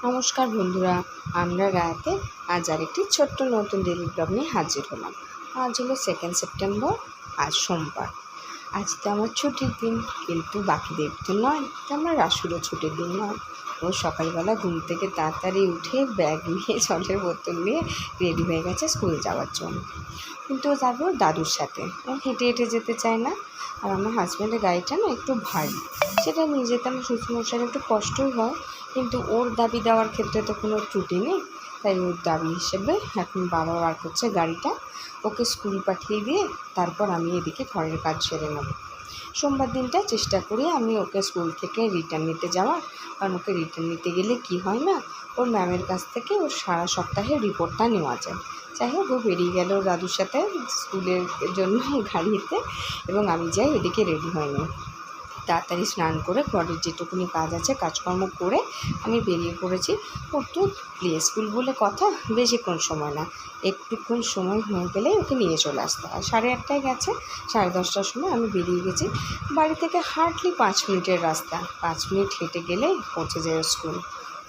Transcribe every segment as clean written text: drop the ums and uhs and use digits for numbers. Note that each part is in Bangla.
নমস্কার বন্ধুরা, আমরা রাতে আজ আরেকটি ছোট্ট নতুন ডেলি ব্লগ নিয়ে হাজির হলাম। আজ হলো 2 সেপ্টেম্বর, আজ সোমবার। আজ তো আমার ছুটির দিন, কিন্তু বাকিদের তো নয়, তো আমার রাসুরও ছুটির দিন নয়। ও সকালবেলা ঘুম থেকে তাড়াতাড়ি উঠে ব্যাগ নিয়ে জলের বোতল নিয়ে রেডি হয়ে গেছে স্কুল যাওয়ার জন্য। কিন্তু ও যাবে ওর দাদুর সাথে, ও হেঁটে হেঁটে যেতে চায় না। আর আমার হাজব্যান্ডের গাড়িটা না একটু ভারী, সেটা নিয়ে যেতে আমার শ্বশুরমশাইয়ের একটু কষ্টই হয়, কিন্তু ওর দাবি দেওয়ার ক্ষেত্রে তো কোনো ত্রুটি নেই। তাই ওর দাবি হিসেবে এখন বাবা বার করছে গাড়িটা, ওকে স্কুল পাঠিয়ে দিয়ে তারপর আমি এদিকে ঘরের কাজ সেরে নেব। সোমবার দিনটা চেষ্টা করি আমি ওকে স্কুল থেকে রিটার্ন নিতে যাওয়ার, কারণ ওকে রিটার্ন নিতে গেলে কি হয় না, ওর ম্যামের কাছ থেকে ওর সারা সপ্তাহের রিপোর্টটা নেওয়া যায়। যাই হোক, ও বেরিয়ে গেল দাদুর সাথে স্কুলের জন্য গাড়িতে, এবং আমি যাই ওদিকে রেডি হয়ে নিই। তাড়াতাড়ি স্নান করে ঘরের যেটুকুনি কাজ আছে কাজকর্ম করে আমি বেরিয়ে পড়েছি। ওর তো প্লে স্কুল বলে কথা, বেশিক্ষণ সময় না, একটুক্ষণ সময় হয়ে গেলে ওকে নিয়ে চলে আসতে হয়। 8:30টায় গেছে, 10:30টার সময় আমি বেরিয়ে গেছি। বাড়ি থেকে হার্ডলি 5 মিনিটের রাস্তা, 5 মিনিট হেঁটে গেলেই পৌঁছে যায় স্কুল।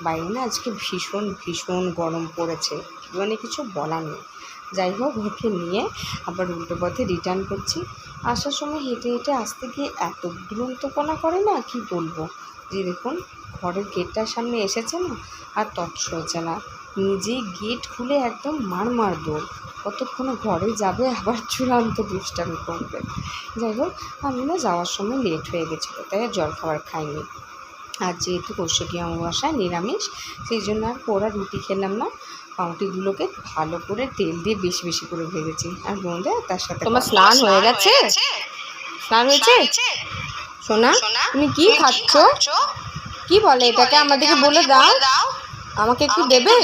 বাইরে না আজকে ভীষণ ভীষণ গরম পড়েছে, মানে কিছু বলার নেই। যাই হোক, ওকে নিয়ে আবার উল্টো পথে রিটার্ন করছি। আসার সময় হেঁটে হেঁটে আসতে গিয়ে এত দুরন্তপনা করে না, কি বলবো। যে দেখুন, ঘরের গেটটার সামনে এসেছে না, আর সইছে না, নিজেই গেট খুলে একদম মার দৌড়। কতক্ষণে ঘরে যাবে, আবার চূড়ান্ত দুষ্টামি করবে। যাই হোক, আমি না যাওয়ার সময় লেট হয়ে গেছিলো, তাই আর জলখাবার খাইনি। আর যেহেতু কৌশিকী অমাবস্যা নিরামিষ, সেই জন্য আর পোড়া রুটি খেলাম না। পাউরুটিগুলোকে ভালো করে তেল দিয়ে বেশি বেশি করে ভেজেছি। আর বোনদের তার সাথে তোমার স্নান হয়ে গেছে? স্নান হয়েছে সোনা? তুমি কি খাচ্ছ? কি বলে এটাকে? আমাদেরকে বলে দাও, আমাকে একটু দেবে?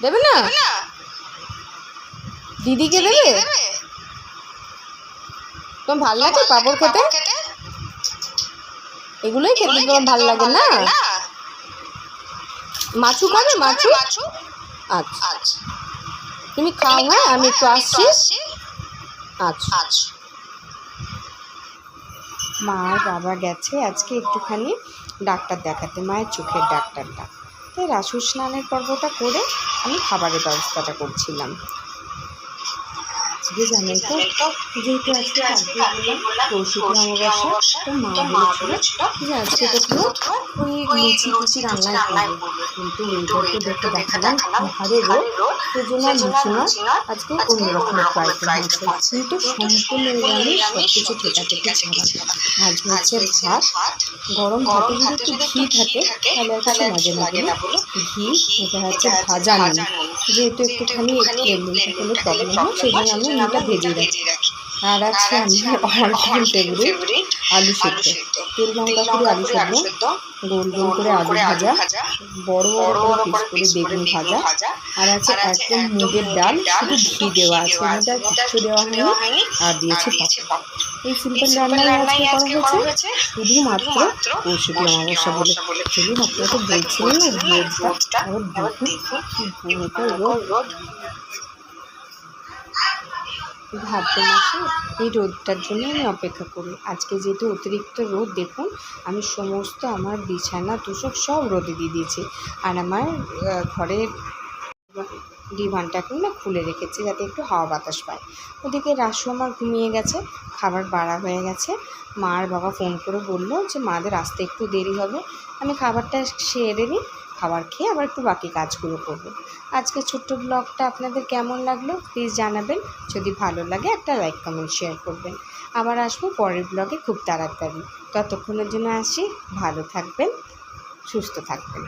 দেবে না? দিদিকে দেবে? তোমার ভালো লাগে পাঁপড় খেতে? এগুলোই খেতে তোমার ভালো লাগে না? মাছু খাবে? মাছু? আচ্ছা, তুমি খাও। হ্যাঁ, আমি একটু আসছি। আচ্ছা। মা আর বাবা গেছে আজকে একটুখানি ডাক্তার দেখাতে, মায়ের চোখের ডাক্তারটা। তাই রাসুর স্নানের পর্বটা করে আমি খাবারের ব্যবস্থাটা করছিলাম। আজকে জানেন তো, যেহেতু আজকে কৌশিকী অমাবস্যা, তো মা বলেছিল যে আজকে কোথাও ওই লুচি টুচি রান্নাই করবে, কিন্তু ওইটাকে দেখে দেখালাম হারে রোদ, সেজন্য লুচি নয়, আজকে অন্যরকম একটা আইটেম হয়েছে, কিন্তু সম্পূর্ণ নিরামিষ, সব কিছু কেটাকেটি ছাড়া। আজ হচ্ছে ভাত, গরম ভাতে যদি একটু ঘি থাকে তাহলে আর কিছু লাগে না বলে ঘি, এটা হচ্ছে ভাজা নুন, যেহেতু একটুখানি তেল প্রবলেম হয়, সেই জন্য আমি নুনটা ভেজে রাখি। আর আছে আমার অল টাইম ফেভারিট আলু সেদ্ধ, তেল লঙ্কা করে আলু সেদ্ধ, গোল গোল করে আলু ভাজা, বড় বড় করে পিস করে বেগুন ভাজা, আর আছে একদম মুগের ডাল, শুধু ঘি দেওয়া আছে, মধ্যে আর কিচ্ছু দেওয়া হয়নি, আর দিয়েছি পাঁপড়। এই সিম্পল রান্নাই আজকে করা হয়েছে, শুধুমাত্র কৌশিকী অমাবস্যা বলে। সেদিন আপনারা তো বলছিলেন না রোদটা, আবার দেখুন কি ভয়ঙ্কর রোদ। ভাদ্র মাসে এই রোদটার জন্য আমি অপেক্ষা করি। আজকে যেহেতু অতিরিক্ত রোদ, দেখুন আমি সমস্ত আমার বিছানা তোষক সব রোদে দিয়ে দিয়েছি, আর আমার ঘরের ডিভানটাকে না খুলে রেখেছি যাতে একটু হাওয়া বাতাস পায়। ওদিকে রাসু আমার ঘুমিয়ে গেছে, খাবার বাড়া হয়ে গেছে। মা আর বাবা ফোন করে বললো যে মাদের আসতে একটু দেরি হবে। আমি খাবারটা সেরে নিই, খাবার খেয়ে আবার একটু বাকি কাজগুলো করব। আজকে ছোট্ট ব্লগটা আপনাদের কেমন লাগলো প্লিজ জানাবেন। যদি ভালো লাগে একটা লাইক কমেন্ট শেয়ার করবেন। আবার আসবো পরের ব্লগে খুব তাড়াতাড়ি। ততক্ষণের জন্য আসি, ভালো থাকবেন, সুস্থ থাকবেন।